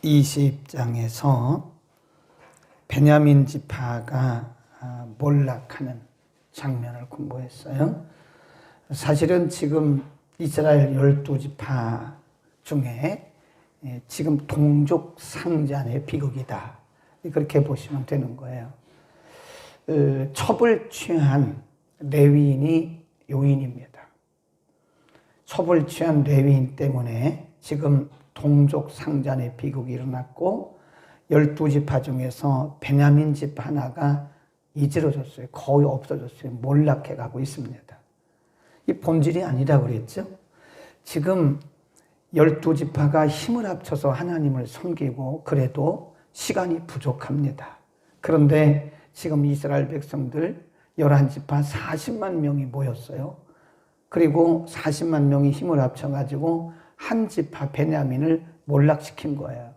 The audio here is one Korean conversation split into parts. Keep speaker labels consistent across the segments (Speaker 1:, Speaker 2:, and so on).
Speaker 1: 20장에서 베냐민 지파가 몰락하는 장면을 공부했어요. 사실은 지금 이스라엘 12지파 중에 지금 동족 상잔의 비극이다. 그렇게 보시면 되는 거예요. 첩을 취한 레위인이 요인입니다. 첩을 취한 레위인 때문에 지금 동족 상잔의 비극이 일어났고 12지파 중에서 베냐민 지파 하나가 이지러졌어요. 거의 없어졌어요. 몰락해 가고 있습니다. 이 본질이 아니라고 그랬죠. 지금 12지파가 힘을 합쳐서 하나님을 섬기고 그래도 시간이 부족합니다. 그런데 지금 이스라엘 백성들 11지파 40만 명이 모였어요. 그리고 40만 명이 힘을 합쳐가지고 한 지파 베냐민을 몰락시킨 거예요.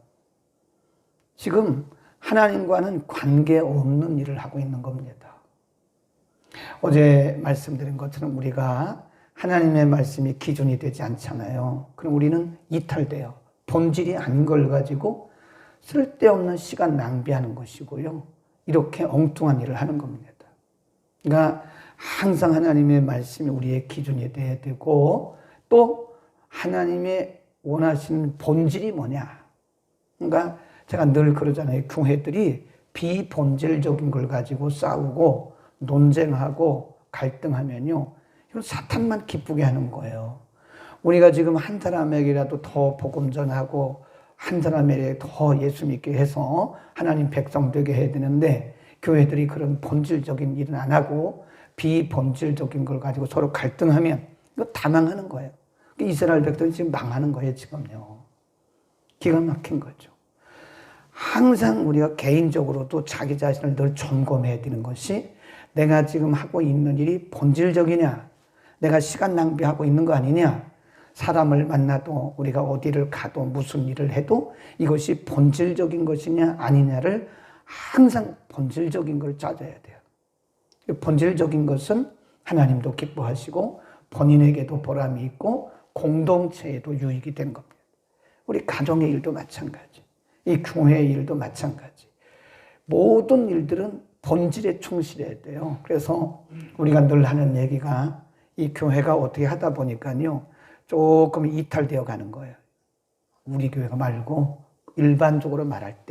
Speaker 1: 지금 하나님과는 관계없는 일을 하고 있는 겁니다. 어제 말씀드린 것처럼 우리가 하나님의 말씀이 기준이 되지 않잖아요. 그럼 우리는 이탈돼요. 본질이 아닌 걸 가지고 쓸데없는 시간 낭비하는 것이고요. 이렇게 엉뚱한 일을 하는 겁니다. 그러니까 항상 하나님의 말씀이 우리의 기준이 돼야 되고 또 하나님의 원하시는 본질이 뭐냐. 그러니까 제가 늘 그러잖아요. 교회들이 비본질적인 걸 가지고 싸우고 논쟁하고 갈등하면요. 이건 사탄만 기쁘게 하는 거예요. 우리가 지금 한 사람에게라도 더 복음 전하고 한 사람에게 더 예수 믿게 해서 하나님 백성 되게 해야 되는데 교회들이 그런 본질적인 일은 안 하고 비본질적인 걸 가지고 서로 갈등하면 이거 다 망하는 거예요. 이스라엘 백성이 지금 망하는 거예요, 지금요. 기가 막힌 거죠. 항상 우리가 개인적으로도 자기 자신을 늘 점검해야 되는 것이 내가 지금 하고 있는 일이 본질적이냐, 내가 시간 낭비하고 있는 거 아니냐, 사람을 만나도 우리가 어디를 가도 무슨 일을 해도 이것이 본질적인 것이냐 아니냐를 항상 본질적인 걸 따져야 돼요. 본질적인 것은 하나님도 기뻐하시고 본인에게도 보람이 있고 공동체에도 유익이 되는 겁니다. 우리 가정의 일도 마찬가지, 이 교회의 일도 마찬가지. 모든 일들은 본질에 충실해야 돼요. 그래서 우리가 늘 하는 얘기가 이 교회가 어떻게 하다 보니까요 조금 이탈되어 가는 거예요. 우리 교회가 말고 일반적으로 말할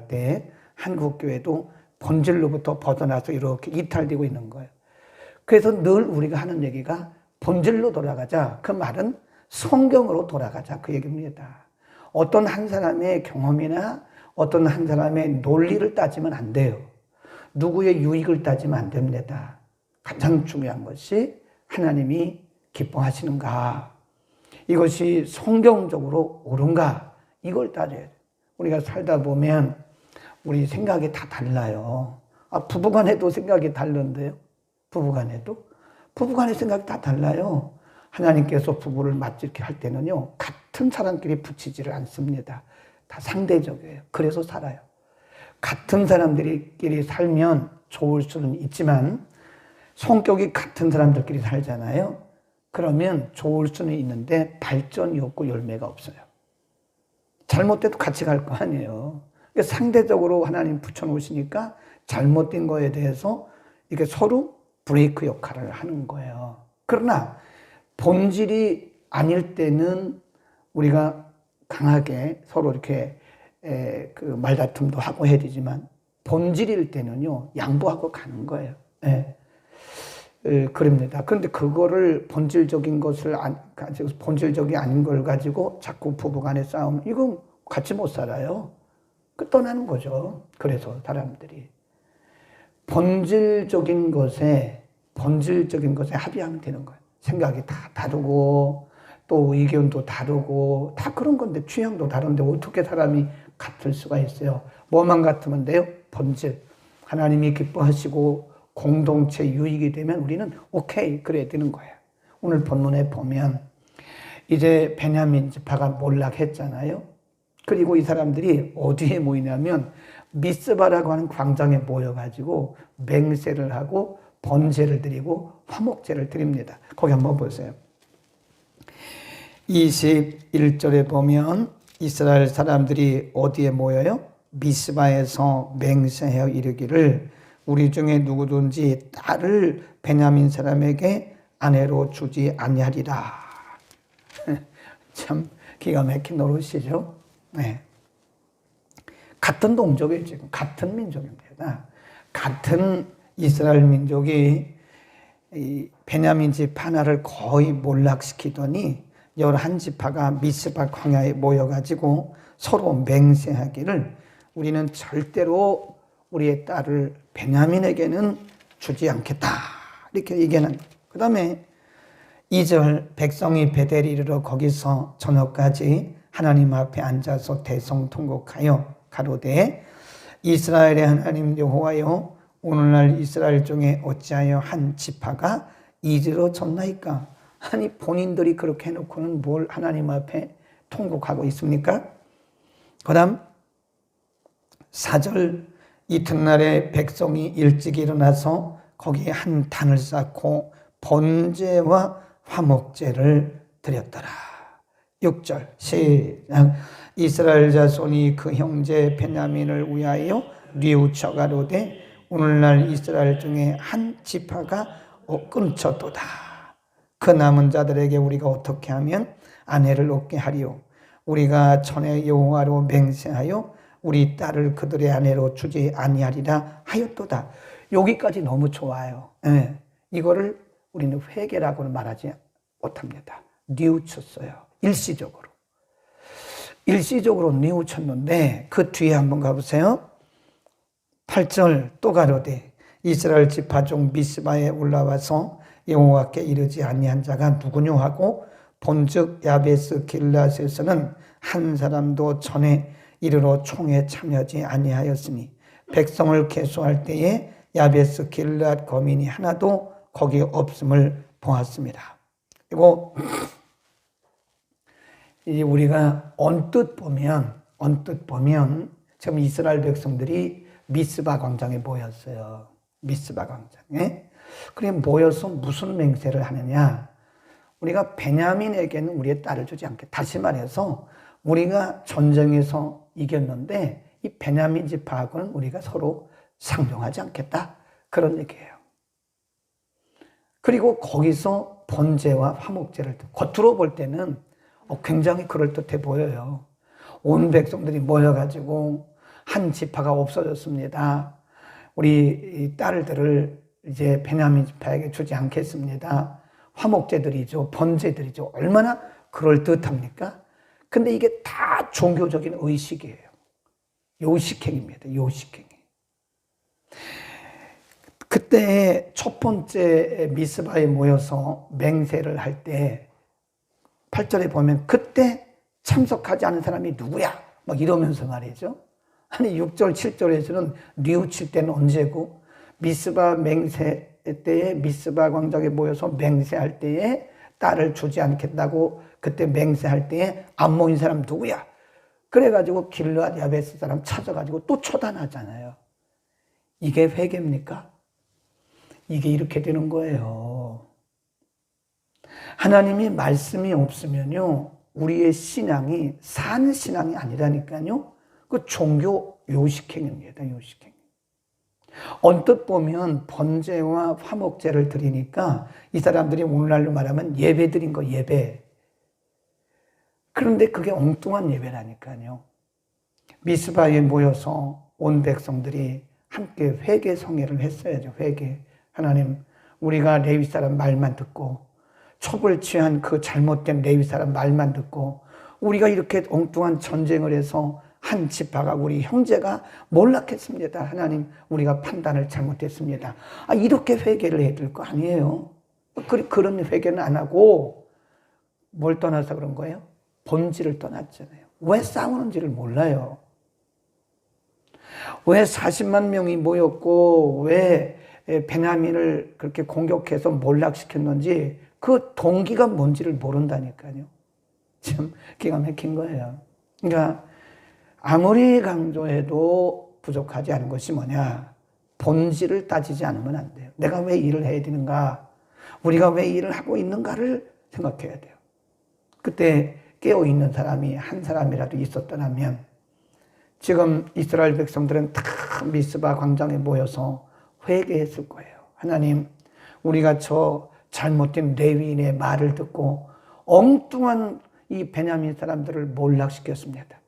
Speaker 1: 때 한국 교회도 본질로부터 벗어나서 이렇게 이탈되고 있는 거예요. 그래서 늘 우리가 하는 얘기가 본질로 돌아가자. 그 말은 성경으로 돌아가자. 그 얘기입니다. 어떤 한 사람의 경험이나 어떤 한 사람의 논리를 따지면 안 돼요. 누구의 유익을 따지면 안 됩니다. 가장 중요한 것이 하나님이 기뻐하시는가, 이것이 성경적으로 옳은가, 이걸 따져야 돼요. 우리가 살다 보면 우리 생각이 다 달라요. 부부간에도 생각이 다른데요. 부부간의 생각이 다 달라요. 하나님께서 부부를 맞이렇게 할 때는요, 같은 사람끼리 붙이지를 않습니다. 다 상대적이에요. 그래서 살아요. 같은 사람들끼리 살면 좋을 수는 있지만 성격이 같은 사람들끼리 살잖아요. 그러면 좋을 수는 있는데 발전이 없고 열매가 없어요. 잘못돼도 같이 갈 거 아니에요. 상대적으로 하나님 붙여놓으시니까 잘못된 거에 대해서 이게 서로 브레이크 역할을 하는 거예요. 그러나 본질이 아닐 때는 우리가 강하게 서로 이렇게 그 말다툼도 하고 해야 되지만 본질일 때는요 양보하고 가는 거예요. 그럽니다. 그런데 그거를 본질적인 것을 가지고 본질적이 아닌 걸 가지고 자꾸 부부간에 싸우면 이건 같이 못 살아요. 떠나는 거죠. 그래서 사람들이 본질적인 것에 합의하면 되는 거예요. 생각이 다 다르고 또 의견도 다르고 다 그런 건데 취향도 다른데 어떻게 사람이 같을 수가 있어요. 뭐만 같으면 돼요? 본질. 하나님이 기뻐하시고 공동체 유익이 되면 우리는 오케이 그래야 되는 거예요. 오늘 본문에 보면 이제 베냐민 지파가 몰락했잖아요. 그리고 이 사람들이 어디에 모이냐면 미스바라고 하는 광장에 모여가지고 맹세를 하고 번제를 드리고 화목제를 드립니다. 거기 한번 보세요. 21절에 보면 이스라엘 사람들이 어디에 모여요? 미스바에서 맹세하여 이르기를 우리 중에 누구든지 딸을 베냐민 사람에게 아내로 주지 아니하리라. 참 기가 막힌 노릇이죠. 네. 같은 동족이에요. 지금 같은 민족입니다. 같은 이스라엘 민족이 이 베냐민 집 하나를 거의 몰락시키더니 11지파가 미스바 광야에 모여가지고 서로 맹세하기를 우리는 절대로 우리의 딸을 베냐민에게는 주지 않겠다. 이렇게 얘기하는. 그 다음에 2절 백성이 베델에 이르러 거기서 저녁까지 하나님 앞에 앉아서 대성통곡하여 가로되 이스라엘의 하나님 여호와여 오늘날 이스라엘 중에 어찌하여 한 지파가 이지러졌나이까. 아니 본인들이 그렇게 해놓고는 뭘 하나님 앞에 통곡하고 있습니까? 그 다음 4절 이튿날에 백성이 일찍 일어나서 거기에 한 단을 쌓고 번제와 화목제를 드렸더라. 6절 시작. 이스라엘 자손이 그 형제 베냐민을 위하여 뉘우쳐 가로되 오늘날 이스라엘 중에 한 지파가 끊쳤도다. 그 남은 자들에게 우리가 어떻게 하면 아내를 얻게 하리요? 우리가 전에 여호와로 맹세하여 우리 딸을 그들의 아내로 주지 아니하리라 하였도다. 여기까지 너무 좋아요. 네. 이거를 우리는 회개라고는 말하지 못합니다. 뉘우쳤어요. 일시적으로 뉘우쳤는데 그 뒤에 한번 가보세요. 8절 또 가로되 이스라엘 지파 중 미스바에 올라와서 여호와께 이르지 아니한 자가 누구뇨 하고 본즉 야베스 길앗에서는 한 사람도 전에 이르러 총에 참여하지 아니하였으니 백성을 계수할 때에 야베스 길앗 거민이 하나도 거기 없음을 보았습니다. 그리고 이제 우리가 언뜻 보면 지금 이스라엘 백성들이 미스바 광장에 모였어요. 미스바 광장에. 그래 모여서 무슨 맹세를 하느냐? 우리가 베냐민에게는 우리의 딸을 주지 않겠다. 다시 말해서 우리가 전쟁에서 이겼는데 이 베냐민 지파하고는 우리가 서로 상종하지 않겠다. 그런 얘기예요. 그리고 거기서 번제와 화목제를 겉으로 볼 때는 굉장히 그럴듯해 보여요. 온 백성들이 모여가지고 한 지파가 없어졌습니다. 우리 딸들을 이제 베냐민 지파에게 주지 않겠습니다. 화목제들이죠. 번제들이죠. 얼마나 그럴듯합니까? 근데 이게 다 종교적인 의식이에요. 요식행입니다. 요식행. 그때 첫 번째 미스바에 모여서 맹세를 할 때 8절에 보면 그때 참석하지 않은 사람이 누구야? 막 이러면서 말이죠. 아니 6절, 7절에서는 뉘우칠 때는 언제고 미스바 맹세 때에 미스바 광장에 모여서 맹세할 때에 딸을 주지 않겠다고 그때 맹세할 때에 안 모인 사람 누구야? 그래가지고 길르앗 야베스 사람 찾아가지고 또 처단하잖아요. 이게 회개입니까? 이게 이렇게 되는 거예요. 하나님이 말씀이 없으면요, 우리의 신앙이 산 신앙이 아니라니까요. 그 종교 요식행입니다. 요식행. 언뜻 보면 번제와 화목제를 드리니까 이 사람들이 오늘날로 말하면 예배 드린 거 예배. 그런데 그게 엉뚱한 예배라니까요. 미스바에 모여서 온 백성들이 함께 회개 성회를 했어야죠. 회개. 하나님, 우리가 레위 사람 말만 듣고 첩을 취한 그 잘못된 레위 사람 말만 듣고 우리가 이렇게 엉뚱한 전쟁을 해서 한 지파가 우리 형제가 몰락했습니다. 하나님, 우리가 판단을 잘못했습니다. 이렇게 회개를 해야 될 거 아니에요. 그런 회개는 안 하고 뭘 떠나서 그런 거예요? 본질을 떠났잖아요. 왜 싸우는지를 몰라요. 왜 40만 명이 모였고 왜 베냐민을 그렇게 공격해서 몰락시켰는지 그 동기가 뭔지를 모른다니까요. 참 기가 막힌 거예요. 그러니까 아무리 강조해도 부족하지 않은 것이 뭐냐? 본질을 따지지 않으면 안 돼요. 내가 왜 일을 해야 되는가? 우리가 왜 일을 하고 있는가를 생각해야 돼요. 그때 깨어있는 사람이 한 사람이라도 있었더라면 지금 이스라엘 백성들은 다 미스바 광장에 모여서 회개했을 거예요. 하나님, 우리가 저 잘못된 레위인의 말을 듣고 엉뚱한 이 베냐민 사람들을 몰락시켰습니다.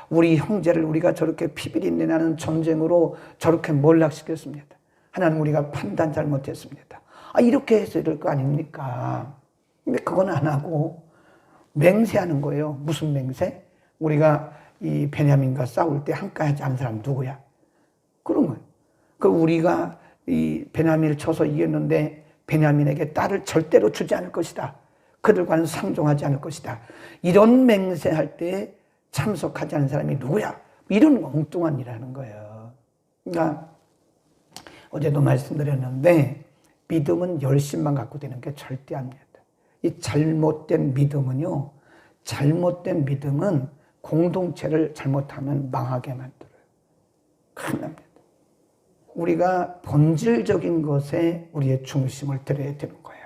Speaker 1: 우리 형제를 우리가 저렇게 피비린내 나는 전쟁으로 저렇게 몰락시켰습니다. 하나님, 우리가 판단 잘못했습니다. 이렇게 했어야 될 거 아닙니까? 근데 그건 안 하고 맹세하는 거예요. 무슨 맹세? 우리가 이 베냐민과 싸울 때 함께 하지 않은 사람 누구야? 그런 거예요. 우리가 이 베냐민을 쳐서 이겼는데 베냐민에게 딸을 절대로 주지 않을 것이다. 그들과는 상종하지 않을 것이다. 이런 맹세할 때 참석하지 않은 사람이 누구야? 이런 엉뚱한 일 하는 거예요. 그러니까 어제도 말씀드렸는데 믿음은 열심만 갖고 되는 게 절대 아닙니다. 이 잘못된 믿음은요, 잘못된 믿음은 공동체를 잘못하면 망하게 만들어요. 큰일 납니다. 우리가 본질적인 것에 우리의 중심을 들여야 되는 거예요.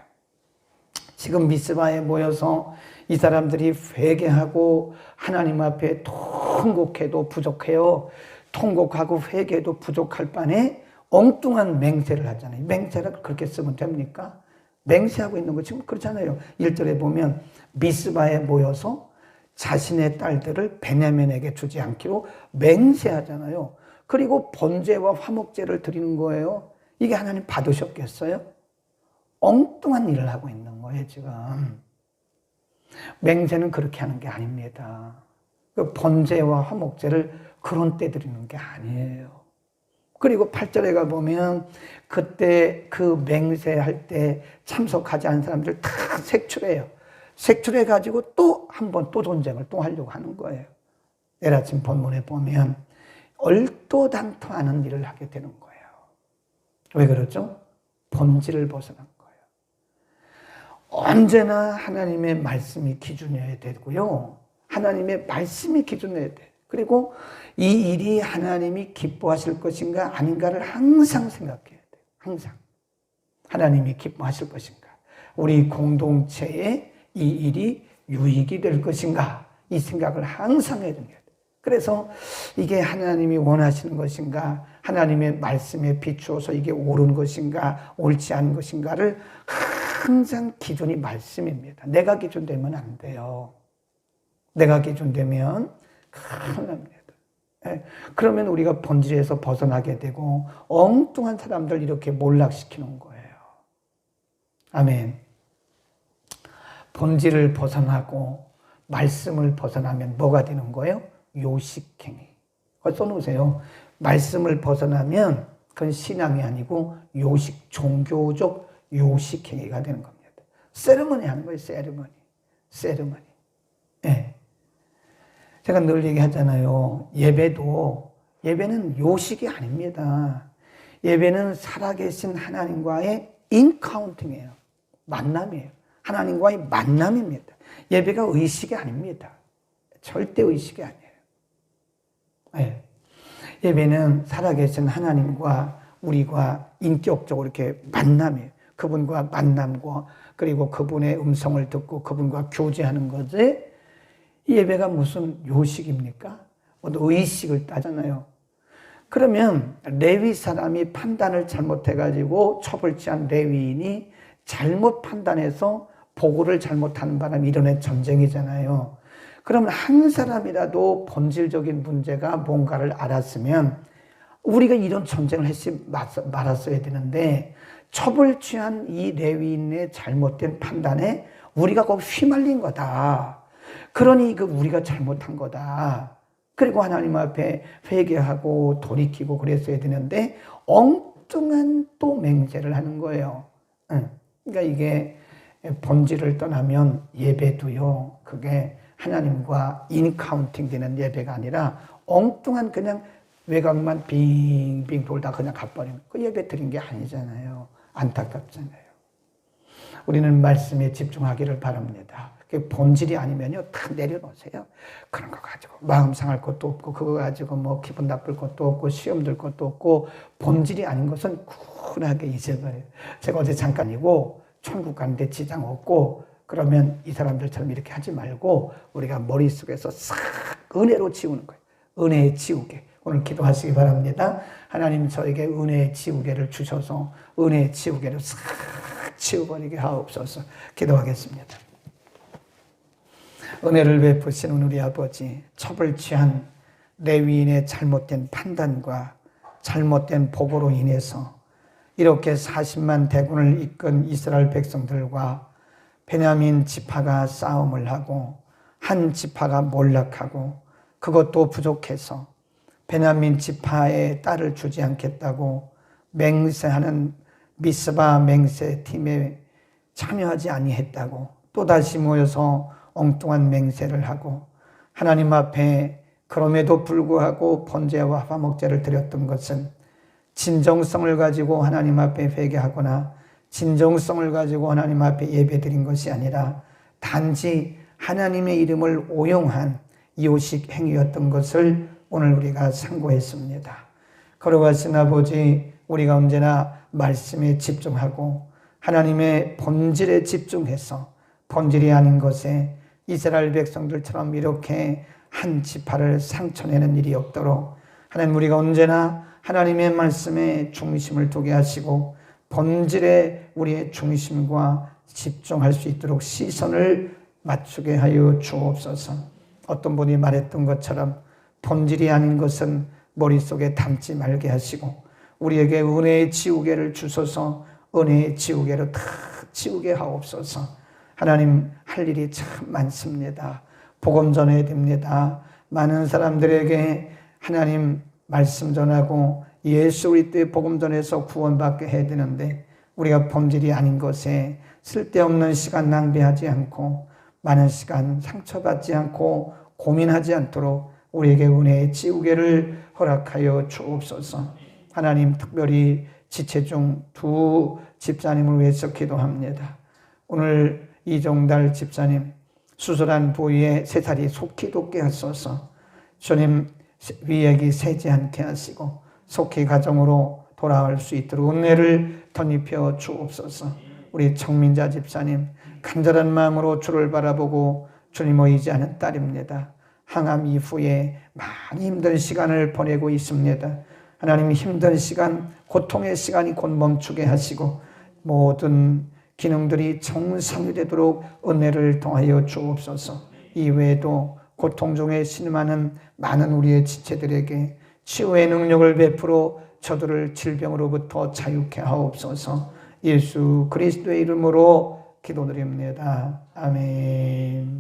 Speaker 1: 지금 미스바에 모여서 이 사람들이 회개하고 하나님 앞에 통곡해도 부족해요. 통곡하고 회개도 부족할 바에 엉뚱한 맹세를 하잖아요. 맹세를 그렇게 쓰면 됩니까? 맹세하고 있는 거 지금 그렇잖아요. 1절에 보면 미스바에 모여서 자신의 딸들을 베냐민에게 주지 않기로 맹세하잖아요. 그리고 번제와 화목제를 드리는 거예요. 이게 하나님 받으셨겠어요? 엉뚱한 일을 하고 있는 거예요, 지금. 맹세는 그렇게 하는 게 아닙니다. 번제와 화목제를 그런 때 드리는 게 아니에요. 그리고 8절에 가보면 그때 그 맹세할 때 참석하지 않은 사람들 다 색출해요. 색출해가지고 또 한 번 또 전쟁을 또 하려고 하는 거예요. 내일 아침 본문에 보면 얼토당토하는 일을 하게 되는 거예요. 왜 그러죠? 본질을 벗어난 거예요. 언제나 하나님의 말씀이 기준이어야 되고요. 하나님의 말씀이 기준이어야 돼요. 그리고 이 일이 하나님이 기뻐하실 것인가 아닌가를 항상 생각해야 돼요. 항상. 하나님이 기뻐하실 것인가. 우리 공동체에 이 일이 유익이 될 것인가. 이 생각을 항상 해야 됩니다. 그래서 이게 하나님이 원하시는 것인가, 하나님의 말씀에 비추어서 이게 옳은 것인가, 옳지 않은 것인가를 항상 기준이 말씀입니다. 내가 기준되면 안 돼요. 내가 기준되면 큰일 납니다. 그러면 우리가 본질에서 벗어나게 되고 엉뚱한 사람들 이렇게 몰락시키는 거예요. 아멘. 본질을 벗어나고 말씀을 벗어나면 뭐가 되는 거예요? 요식행위. 써놓으세요. 말씀을 벗어나면 그건 신앙이 아니고 요식, 종교적 요식행위가 되는 겁니다. 세리머니 하는 거예요. 세리머니. 네. 제가 늘 얘기하잖아요. 예배는 요식이 아닙니다. 예배는 살아계신 하나님과의 인카운팅이에요. 만남이에요. 하나님과의 만남입니다. 예배가 의식이 아닙니다. 절대 의식이 아니에요. 네. 예배는 살아계신 하나님과 우리가 인격적으로 이렇게 만남이에요. 그분과 만남과 그리고 그분의 음성을 듣고 그분과 교제하는 것에 예배가 무슨 요식입니까? 의식을 따잖아요. 그러면 레위 사람이 판단을 잘못해가지고 처벌치한 레위인이 잘못 판단해서 보고를 잘못하는 바람에 일어난 전쟁이잖아요. 그러면 한 사람이라도 본질적인 문제가 뭔가를 알았으면 우리가 이런 전쟁을 했지 말았어야 되는데 처벌 취한 이 레위인의 잘못된 판단에 우리가 거기 휘말린 거다. 그러니 우리가 잘못한 거다. 그리고 하나님 앞에 회개하고 돌이키고 그랬어야 되는데 엉뚱한 또 맹세를 하는 거예요. 그러니까 이게 본질을 떠나면 예배도요. 그게 하나님과 인카운팅 되는 예배가 아니라 엉뚱한 그냥 외곽만 빙빙 돌다 그냥 가버리는 그 예배 드린 게 아니잖아요. 안타깝잖아요. 우리는 말씀에 집중하기를 바랍니다. 본질이 아니면요, 다 내려놓으세요. 그런 거 가지고 마음 상할 것도 없고, 그거 가지고 뭐 기분 나쁠 것도 없고, 시험 들 것도 없고, 본질이 아닌 것은 쿨하게 잊어버려요. 제가 어제 잠깐이고, 천국 가는데 지장 없고, 그러면 이 사람들처럼 이렇게 하지 말고 우리가 머릿속에서 싹 은혜로 지우는 거예요. 은혜의 지우개. 오늘 기도하시기 바랍니다. 하나님 저에게 은혜의 지우개를 주셔서 은혜의 지우개를 싹 지워버리게 하옵소서. 기도하겠습니다. 은혜를 베푸시는 우리 아버지, 첩을 취한 레위인의 잘못된 판단과 잘못된 보고로 인해서 이렇게 40만 대군을 이끈 이스라엘 백성들과 베냐민 지파가 싸움을 하고 한 지파가 몰락하고 그것도 부족해서 베냐민 지파의 딸을 주지 않겠다고 맹세하는 미스바 맹세 팀에 참여하지 아니했다고 또다시 모여서 엉뚱한 맹세를 하고 하나님 앞에 그럼에도 불구하고 번제와 화목제를 드렸던 것은 진정성을 가지고 하나님 앞에 회개하거나 진정성을 가지고 하나님 앞에 예배드린 것이 아니라 단지 하나님의 이름을 오용한 이호식 행위였던 것을 오늘 우리가 상고했습니다. 걸어가신 아버지, 우리가 언제나 말씀에 집중하고 하나님의 본질에 집중해서 본질이 아닌 것에 이스라엘 백성들처럼 이렇게 한 지파를 상처내는 일이 없도록 하나님, 우리가 언제나 하나님의 말씀에 중심을 두게 하시고 본질에 우리의 중심과 집중할 수 있도록 시선을 맞추게 하여 주옵소서. 어떤 분이 말했던 것처럼 본질이 아닌 것은 머릿속에 담지 말게 하시고 우리에게 은혜의 지우개를 주셔서 은혜의 지우개로 다 지우게 하옵소서. 하나님, 할 일이 참 많습니다. 복음 전해야 됩니다. 많은 사람들에게 하나님 말씀 전하고 예수 그리스도의 복음 전해서 구원받게 해야 되는데 우리가 본질이 아닌 것에 쓸데없는 시간 낭비하지 않고 많은 시간 상처받지 않고 고민하지 않도록 우리에게 은혜의 지우개를 허락하여 주옵소서. 하나님, 특별히 지체 중 두 집사님을 위해서 기도합니다. 오늘 이종달 집사님 수술한 부위에 새살이 속히 돋게 하소서. 주님, 위액이 새지 않게 하시고 속히 가정으로 돌아올 수 있도록 은혜를 덧입혀 주옵소서. 우리 청민자 집사님, 간절한 마음으로 주를 바라보고 주님을 의지하는 딸입니다. 항암 이후에 많이 힘든 시간을 보내고 있습니다. 하나님, 힘든 시간, 고통의 시간이 곧 멈추게 하시고 모든 기능들이 정상이 되도록 은혜를 더하여 주옵소서. 이외에도 고통 중에 신음하는 많은 우리의 지체들에게 치유의 능력을 베풀어 저들을 질병으로부터 자유케 하옵소서. 예수 그리스도의 이름으로 기도드립니다. 아멘.